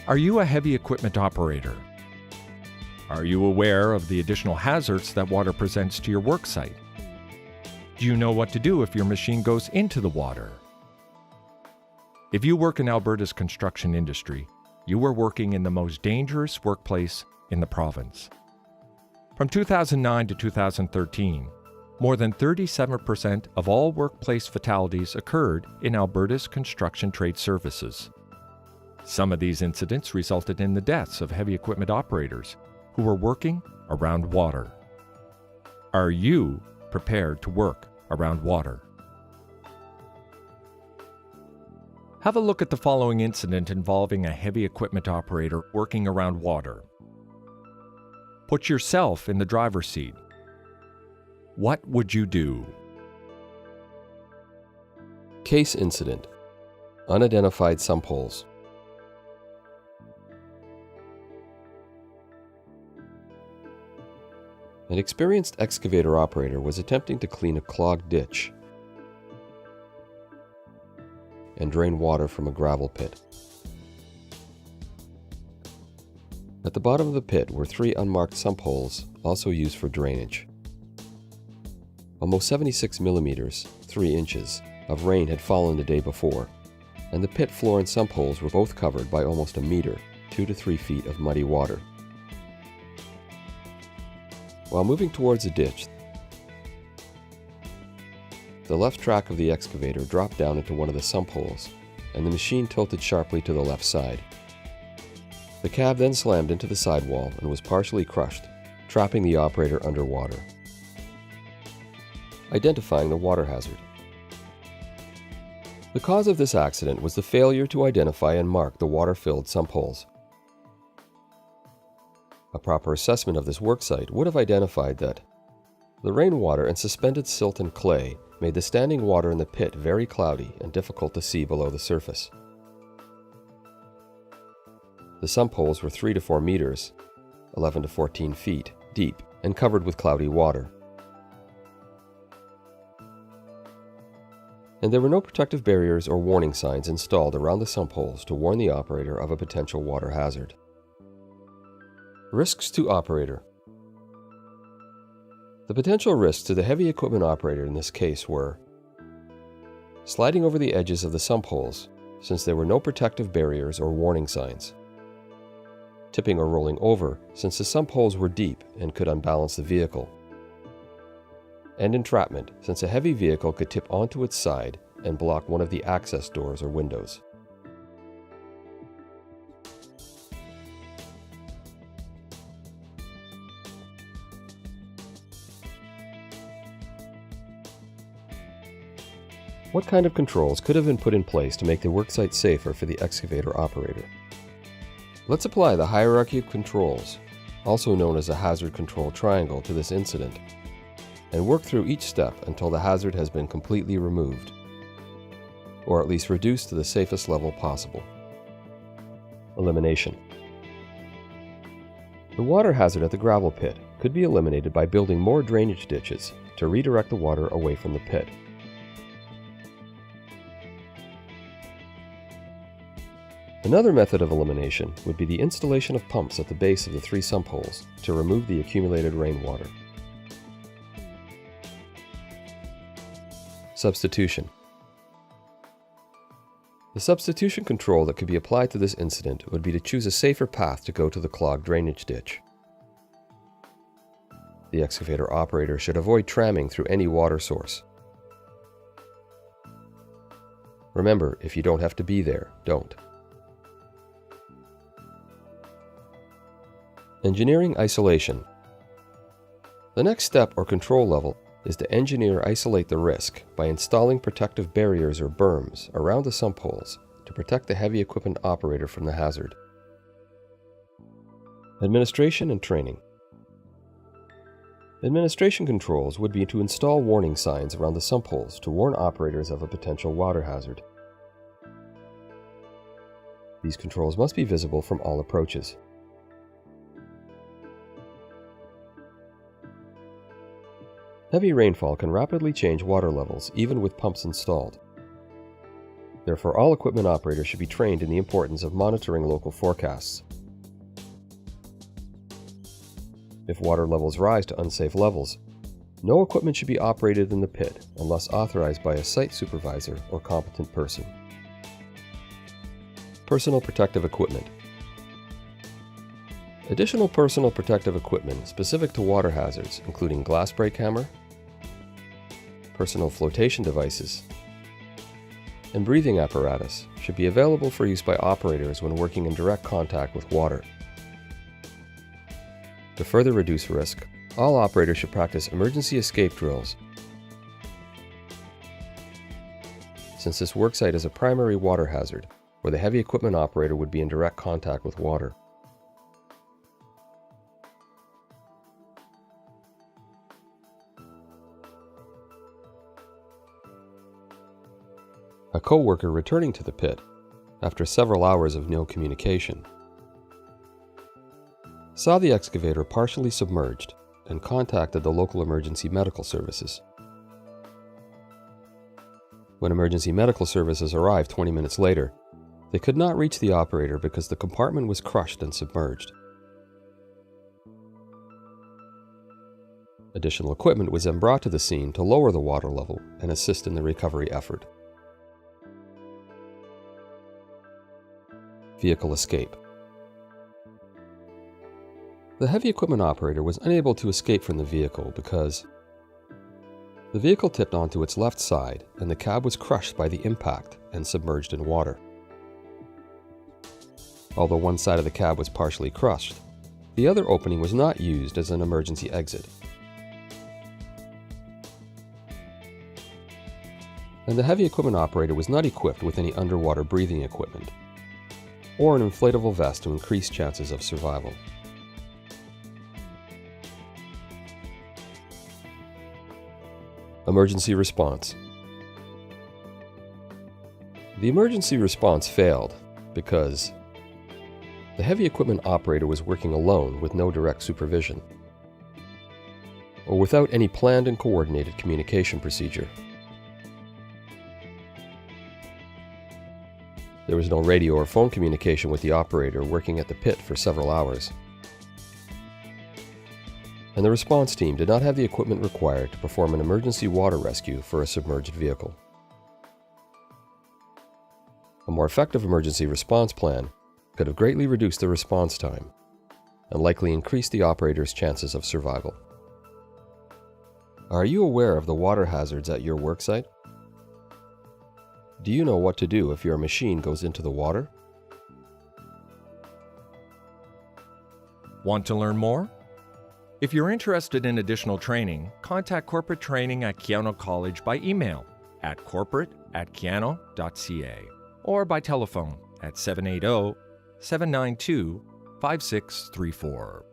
Are you a heavy equipment operator? Are you aware of the additional hazards that water presents to your work site? Do you know what to do if your machine goes into the water? If you work in Alberta's construction industry, you are working in the most dangerous workplace in the province. From 2009 to 2013, more than 37% of all workplace fatalities occurred in Alberta's construction trade services. Some of these incidents resulted in the deaths of heavy equipment operators who were working around water. Are you prepared to work around water? Have a look at the following incident involving a heavy equipment operator working around water. Put yourself in the driver's seat. What would you do? Case incident: unidentified sump holes. An experienced excavator operator was attempting to clean a clogged ditch and drain water from a gravel pit. At the bottom of the pit were 3 unmarked sump holes, also used for drainage. Almost 76 millimeters, 3 inches, of rain had fallen the day before, and the pit floor and sump holes were both covered by almost a meter, 2 to 3 feet of muddy water. While moving towards the ditch, the left track of the excavator dropped down into one of the sump holes, and the machine tilted sharply to the left side. The cab then slammed into the sidewall and was partially crushed, trapping the operator underwater. Identifying the water hazard. The cause of this accident was the failure to identify and mark the water-filled sump holes. A proper assessment of this worksite would have identified that the rainwater and suspended silt and clay made the standing water in the pit very cloudy and difficult to see below the surface. The sump holes were 3 to 4 meters, 11 to 14 feet, deep and covered with cloudy water. And there were no protective barriers or warning signs installed around the sump holes to warn the operator of a potential water hazard. Risks to operator. The potential risks to the heavy equipment operator in this case were sliding over the edges of the sump holes, since there were no protective barriers or warning signs, tipping or rolling over, since the sump holes were deep and could unbalance the vehicle, and entrapment, since a heavy vehicle could tip onto its side and block one of the access doors or windows. What kind of controls could have been put in place to make the worksite safer for the excavator operator? Let's apply the hierarchy of controls, also known as a hazard control triangle, to this incident, and work through each step until the hazard has been completely removed, or at least reduced to the safest level possible. Elimination. The water hazard at the gravel pit could be eliminated by building more drainage ditches to redirect the water away from the pit. Another method of elimination would be the installation of pumps at the base of the 3 sump holes to remove the accumulated rainwater. Substitution. The substitution control that could be applied to this incident would be to choose a safer path to go to the clogged drainage ditch. The excavator operator should avoid tramming through any water source. Remember, if you don't have to be there, don't. Engineering isolation. The next step or control level is to engineer isolate the risk by installing protective barriers or berms around the sump holes to protect the heavy equipment operator from the hazard. Administration and training. Administration controls would be to install warning signs around the sump holes to warn operators of a potential water hazard. These controls must be visible from all approaches. Heavy rainfall can rapidly change water levels even with pumps installed. Therefore, all equipment operators should be trained in the importance of monitoring local forecasts. If water levels rise to unsafe levels, no equipment should be operated in the pit unless authorized by a site supervisor or competent person. Personal protective equipment. Additional personal protective equipment specific to water hazards, including glass break hammer, personal flotation devices, and breathing apparatus, should be available for use by operators when working in direct contact with water. To further reduce risk, all operators should practice emergency escape drills. Since this worksite is a primary water hazard, where the heavy equipment operator would be in direct contact with water. A co-worker returning to the pit, after several hours of no communication, saw the excavator partially submerged and contacted the local emergency medical services. When emergency medical services arrived 20 minutes later, they could not reach the operator because the compartment was crushed and submerged. Additional equipment was then brought to the scene to lower the water level and assist in the recovery effort. Vehicle escape. The heavy equipment operator was unable to escape from the vehicle because the vehicle tipped onto its left side and the cab was crushed by the impact and submerged in water. Although one side of the cab was partially crushed, the other opening was not used as an emergency exit. And the heavy equipment operator was not equipped with any underwater breathing equipment or an inflatable vest to increase chances of survival. Emergency response. The emergency response failed because the heavy equipment operator was working alone with no direct supervision, or without any planned and coordinated communication procedure. There was no radio or phone communication with the operator working at the pit for several hours. And the response team did not have the equipment required to perform an emergency water rescue for a submerged vehicle. A more effective emergency response plan could have greatly reduced the response time and likely increased the operator's chances of survival. Are you aware of the water hazards at your worksite? Do you know what to do if your machine goes into the water? Want to learn more? If you're interested in additional training, contact Corporate Training at Keyano College by email at corporate@keyano.ca or by telephone at 780-792-5634.